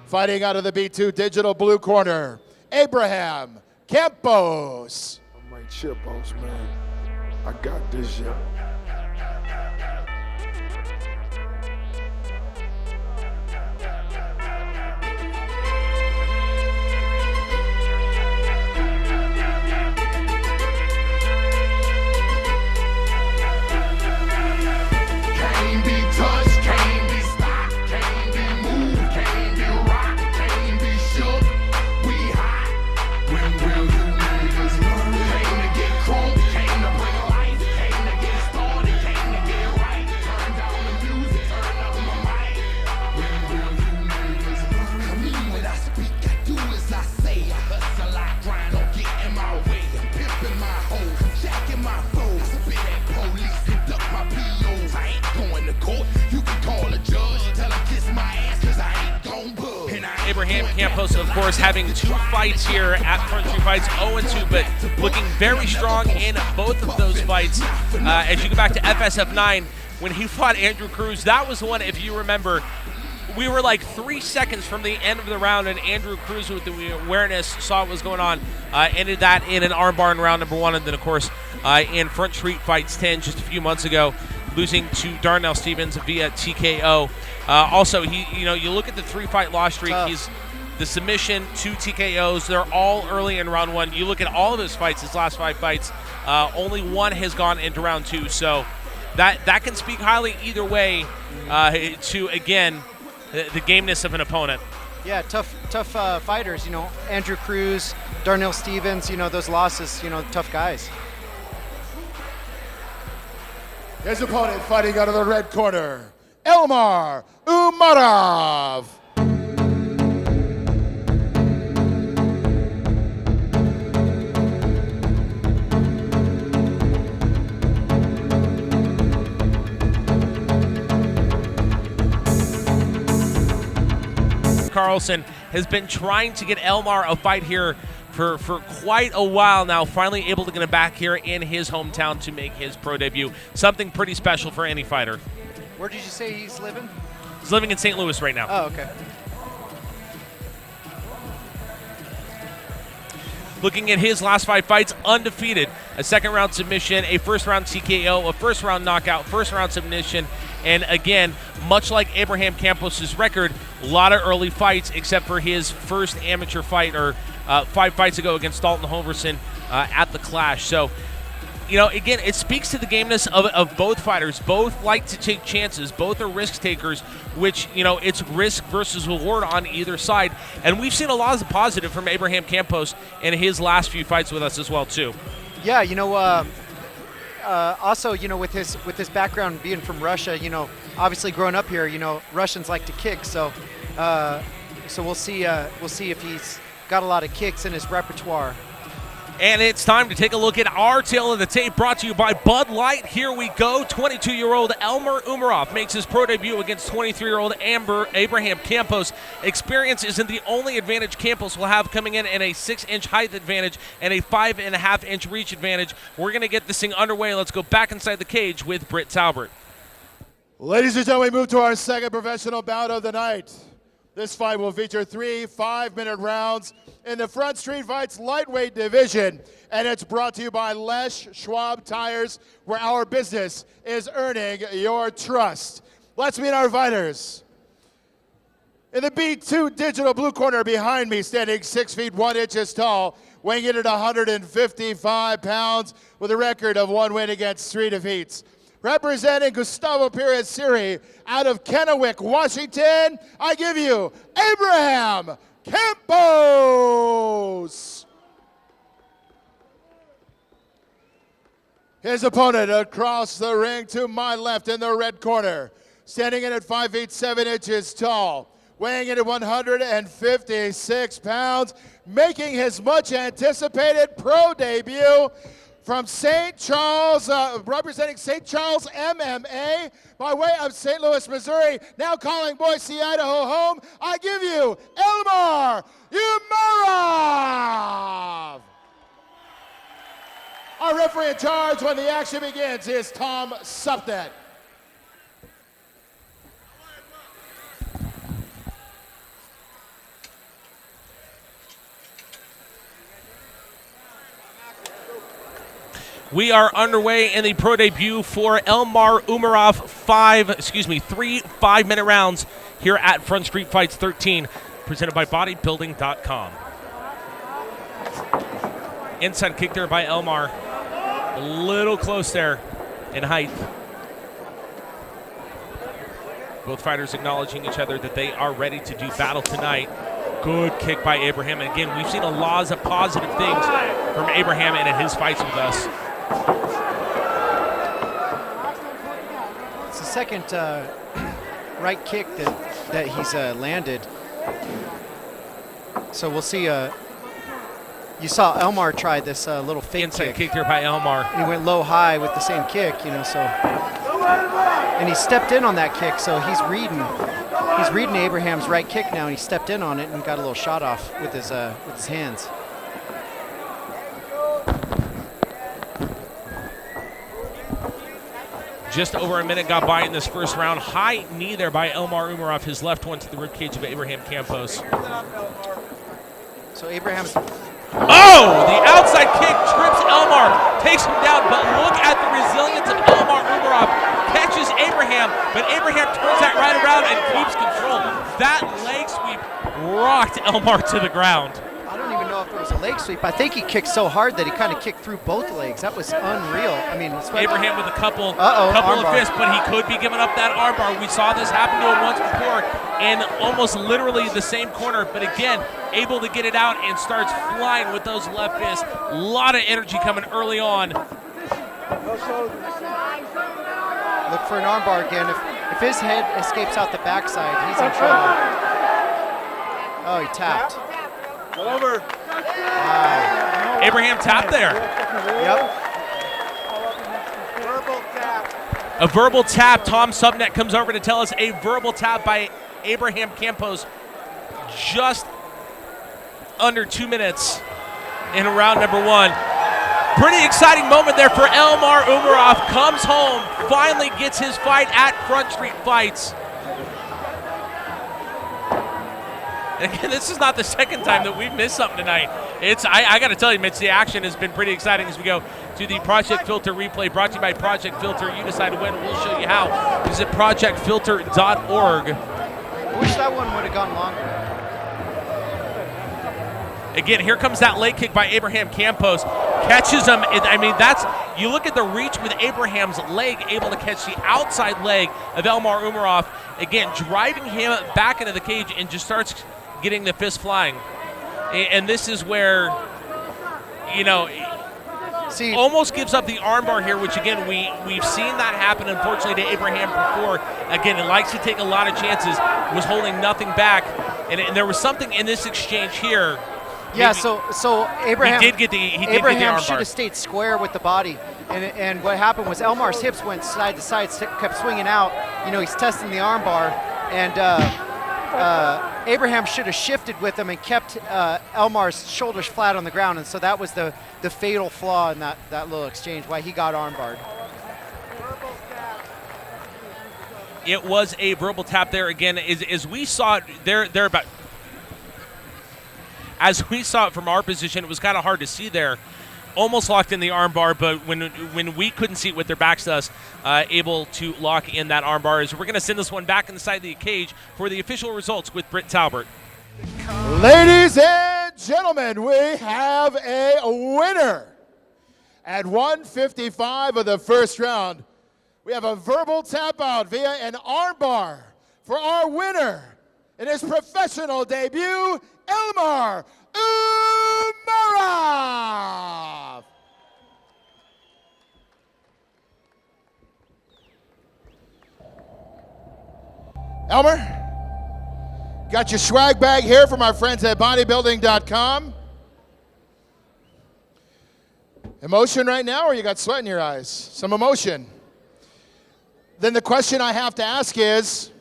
Fighting out of the B2 Digital blue corner, Abraham Campos. I might chip, boss man. I got this, yeah. Abraham Campos, of course, having 2 fights here at Front Street Fights, 0-2, but looking very strong in both of those fights. As you go back to FSF9, when he fought Andrew Cruz, that was the one, if you remember, we were like 3 seconds from the end of the round, and Andrew Cruz, with the awareness, saw what was going on, ended that in an armbar in round number 1, and then, of course, in Front Street Fights 10 just a few months ago, losing to Darnell Stevens via TKO. Also, you look at the 3-fight loss streak. He's the submission, 2 TKOs. They're all early in round 1. You look at all of his fights, his last 5 fights, only 1 has gone into round 2. So that can speak highly either way to, again, the gameness of an opponent. Yeah, tough fighters. Andrew Cruz, Darnell Stevens. Those losses. Tough guys. His opponent fighting out of the red corner, Elmar Umarov. Carlson has been trying to get Elmar a fight here for quite a while now, finally able to get him back here in his hometown to make his pro debut. Something pretty special for any fighter. Where did you say he's living? He's living in St. Louis right now. Oh, okay. Looking at his last 5 fights, undefeated. A 2nd-round submission, a 1st-round TKO, a 1st-round knockout, 1st-round submission, and again, much like Abraham Campos' record, a lot of early fights except for his first amateur fight, or 5 fights ago against Dalton Hoverson at the Clash. So, again, it speaks to the gameness of both fighters. Both like to take chances. Both are risk takers, which, it's risk versus reward on either side. And we've seen a lot of positive from Abraham Campos in his last few fights with us as well, too. Yeah, also, with his background being from Russia, obviously growing up here, Russians like to kick. So we'll see if he's got a lot of kicks in his repertoire. And it's time to take a look at our tale of the tape, brought to you by Bud Light. Here we go. 22-year-old Elmar Umarov makes his pro debut against 23-year-old Abraham Campos. Experience isn't the only advantage Campos will have, coming in at a 6-inch height advantage and a 5.5-inch reach advantage. We're going to get this thing underway. Let's go back inside the cage with Britt Talbert. Ladies and gentlemen, we move to our second professional bout of the night. This fight will feature 3 5-minute rounds in the Front Street Fights lightweight division, and it's brought to you by Lesh Schwab Tires, where our business is earning your trust. Let's meet our fighters. In the B2 Digital blue corner behind me, standing 6 feet 1 inches tall, weighing in at 155 pounds, with a record of 1 win against 3 defeats. Representing Gustavo Perez Siri out of Kennewick, Washington, I give you Abraham Campos. His opponent across the ring to my left in the red corner, standing in at 5 feet 7 inches tall, weighing in at 156 pounds, making his much anticipated pro debut from St. Charles, representing St. Charles MMA by way of St. Louis, Missouri, now calling Boise, Idaho home, I give you Elmar Umarov. Our referee in charge when the action begins is Tom Supnet. We are underway in the pro debut for Elmar Umarov, 3 5-minute rounds here at Front Street Fights 13, presented by bodybuilding.com. Inside kick there by Elmar. A little close there in height. Both fighters acknowledging each other that they are ready to do battle tonight. Good kick by Abraham. And again, we've seen a lot of positive things from Abraham and in his fights with us. It's the second right kick that he's landed. So we'll see. You saw Elmar try this little fake inside kick there by Elmar. He went low high with the same kick, you know. So, and he stepped in on that kick. So he's reading Abraham's right kick now, and he stepped in on it and got a little shot off with his hands. Just over a minute got by in this first round. High knee there by Elmar Umarov. His left one to the ribcage of Abraham Campos. So Abraham's... Oh! The outside kick trips Elmar, takes him down, but look at the resilience of Elmar Umarov. Catches Abraham, but Abraham turns that right around and keeps control. That leg sweep rocked Elmar to the ground. I don't even know if it was a leg sweep. I think he kicked so hard that he kind of kicked through both legs. That was unreal. I mean, Abraham with a couple of armbar. fists, but he could be giving up that armbar. We saw this happen to him once before in almost literally the same corner, but again, able to get it out and starts flying with those left fists. A lot of energy coming early on. Look for an armbar again. If his head escapes out the backside, he's in trouble. Oh, he tapped. Over. Wow. Abraham tapped there. Yep. Verbal tap. A verbal tap. Tom Subnet comes over to tell us a verbal tap by Abraham Campos just under 2 minutes in round number one. Pretty exciting moment there for Elmar Umarov. Comes home, finally gets his fight at Front Street Fights. And again, this is not the second time that we've missed something tonight. I got to tell you, Mitch, the action has been pretty exciting as we go to the Project Filter replay brought to you by Project Filter. You decide when, we'll show you how. Visit projectfilter.org. I wish that one would have gone longer. Again, here comes that leg kick by Abraham Campos. Catches him. I mean, you look at the reach with Abraham's leg, able to catch the outside leg of Elmar Umarov. Again, driving him back into the cage and just starts getting the fist flying. And this is where, you know, almost gives up the armbar here, which again, we've seen that happen, unfortunately, to Abraham before. Again, he likes to take a lot of chances, was holding nothing back. And there was something in this exchange here. Yeah, so Abraham he did get the Abraham armbar. should have stayed square with the body, and what happened was Elmar's hips went side to side, kept swinging out. You know, he's testing the armbar, and Abraham should have shifted with him and kept Elmar's shoulders flat on the ground, and so that was the fatal flaw in that little exchange, why he got armbarred. It was a verbal tap there again. As we saw it, they're about. As we saw it from our position, it was kind of hard to see there. Almost locked in the armbar, but when we couldn't see it with their backs to us, able to lock in that armbar. As we're going to send this one back inside the cage for the official results with Britt Talbert. Ladies and gentlemen, we have a winner. At 1:55 of the first round, we have a verbal tap out via an armbar for our winner in his professional debut, Elmar Umarov. Elmer, got your swag bag here from our friends at bodybuilding.com. Emotion right now, or you got sweat in your eyes? Some emotion. Then the question I have to ask is,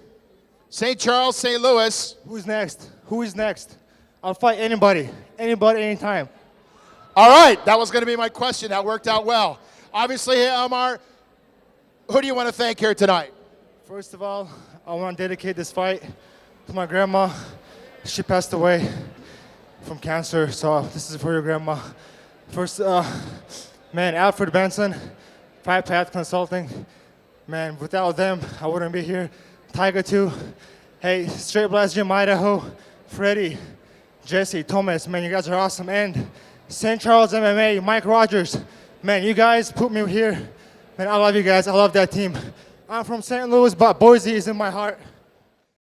St. Charles, St. Louis. Who's next? Who is next? I'll fight anybody, anytime. All right, that was going to be my question. That worked out well. Obviously, Elmar, who do you want to thank here tonight? First of all, I want to dedicate this fight to my grandma. She passed away from cancer, so this is for your grandma. First, Man, Alfred Benson, Fight Path Consulting. Man, without them, I wouldn't be here. Tiger 2. Hey, Straight Blast Gym, Idaho. Freddie, Jesse, Thomas, man, you guys are awesome. And St. Charles MMA, Mike Rogers. Man, you guys put me here. Man, I love you guys. I love that team. I'm from St. Louis, but Boise is in my heart.